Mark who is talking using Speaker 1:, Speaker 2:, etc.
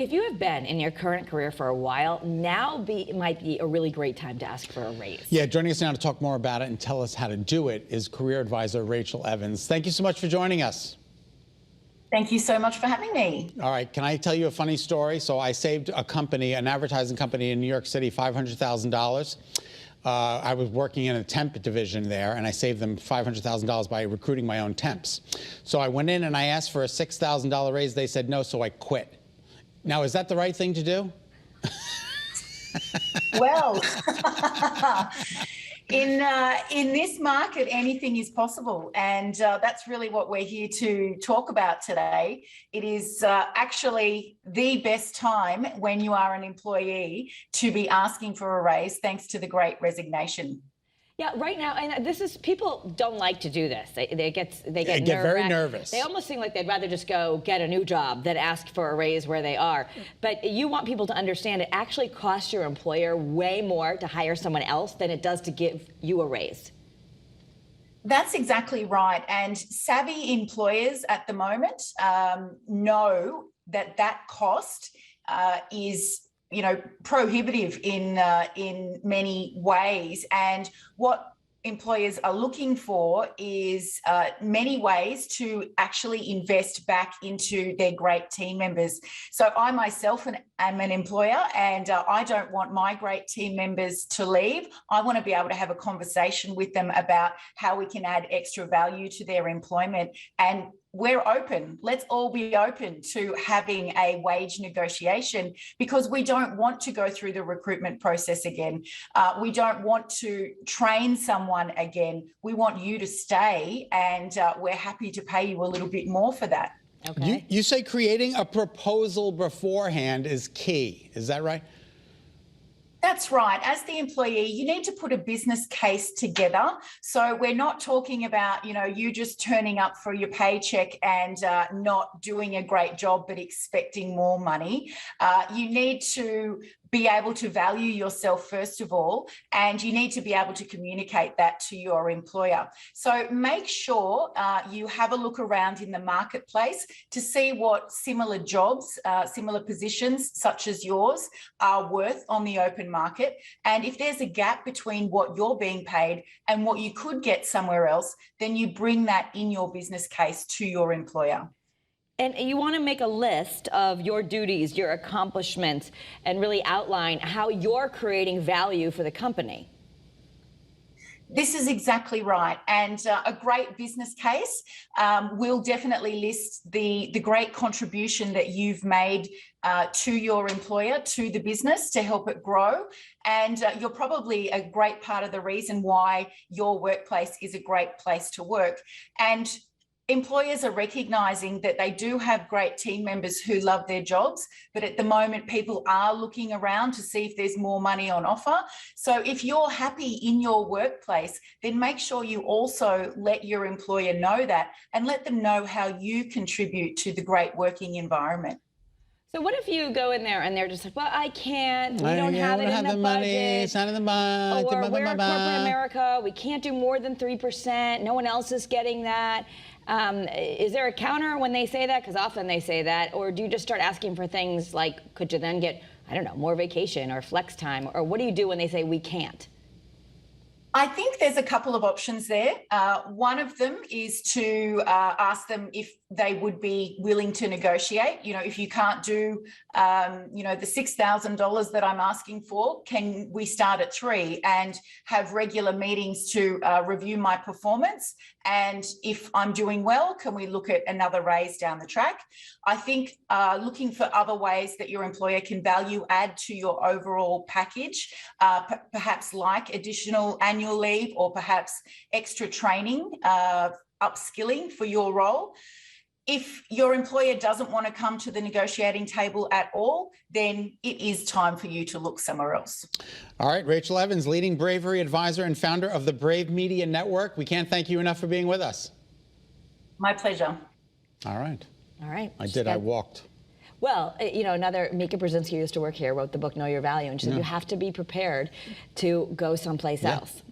Speaker 1: If you have been in your current career for a while, might be a really great time to ask for a raise.
Speaker 2: Yeah, joining us now to talk more about it and tell us how to do it is career advisor Rachel Evans. Thank you so much for joining us.
Speaker 3: Thank you so much for having me.
Speaker 2: All right, can I tell you a funny story? So I saved a company, an advertising company in New York City, $500,000. I was working in a temp division there, and I saved them $500,000 by recruiting my own temps. So I went in and I asked for a $6,000 raise. They said no, so I quit. Now, is that the right thing to do?
Speaker 3: Well, in this market, anything is possible, and that's really what we're here to talk about today. It is actually the best time when you are an employee to be asking for a raise, thanks to the Great Resignation.
Speaker 1: Yeah, right now, and people don't like to do this. They get
Speaker 2: very nervous.
Speaker 1: They almost seem like they'd rather just go get a new job than ask for a raise where they are. But you want people to understand it actually costs your employer way more to hire someone else than it does to give you a raise.
Speaker 3: That's exactly right. And savvy employers at the moment know that cost is prohibitive in many ways. And what employers are looking for is many ways to actually invest back into their great team members. So I myself am an employer, and I don't want my great team members to leave. I want to be able to have a conversation with them about how we can add extra value to their employment. And we're open. Let's all be open to having a wage negotiation, because we don't want to go through the recruitment process again. We don't want to train someone again. We want you to stay, and we're happy to pay you a little bit more for that.
Speaker 1: Okay.
Speaker 2: You say creating a proposal beforehand is key. Is that right?
Speaker 3: That's right. As the employee, you need to put a business case together. So we're not talking about, you just turning up for your paycheck and not doing a great job but expecting more money. You need to be able to value yourself, first of all, and you need to be able to communicate that to your employer. So make sure you have a look around in the marketplace to see what similar jobs, similar positions such as yours are worth on the open market. And if there's a gap between what you're being paid and what you could get somewhere else, then you bring that in your business case to your employer.
Speaker 1: And you want to make a list of your duties, your accomplishments, and really outline how you're creating value for the company.
Speaker 3: This is exactly right. And a great business case will definitely list the great contribution that you've made to your employer, to the business, to help it grow. And you're probably a great part of the reason why your workplace is a great place to work. And employers are recognising that they do have great team members who love their jobs, but at the moment people are looking around to see if there's more money on offer. So if you're happy in your workplace, then make sure you also let your employer know that, and let them know how you contribute to the great working environment.
Speaker 1: So what if you go in there and they're just like, well, I can't, we don't have it in the budget.
Speaker 2: Money, it's not in the budget.
Speaker 1: Or we're corporate America, we can't do more than 3%, no one else is getting that. Is there a counter when they say that? Because often they say that. Or do you just start asking for things like, could you then get, I don't know, more vacation or flex time? Or what do you do when they say we can't?
Speaker 3: I think there's a couple of options there. One of them is to ask them if they would be willing to negotiate. If you can't do, the $6,000 that I'm asking for, can we start at 3 and have regular meetings to review my performance? And if I'm doing well, can we look at another raise down the track? I think looking for other ways that your employer can value add to your overall package, perhaps like additional annual leave, or perhaps extra training, upskilling for your role. If your employer doesn't want to come to the negotiating table at all, then it is time for you to look somewhere else.
Speaker 2: All right, Rachel Evans, leading bravery advisor and founder of the Brave Media Network. We can't thank you enough for being with us.
Speaker 3: My pleasure.
Speaker 2: All right.
Speaker 1: All right.
Speaker 2: I walked.
Speaker 1: Well, another Mika Brzezinski used to work here, wrote the book Know Your Value, and she said you have to be prepared to go someplace else.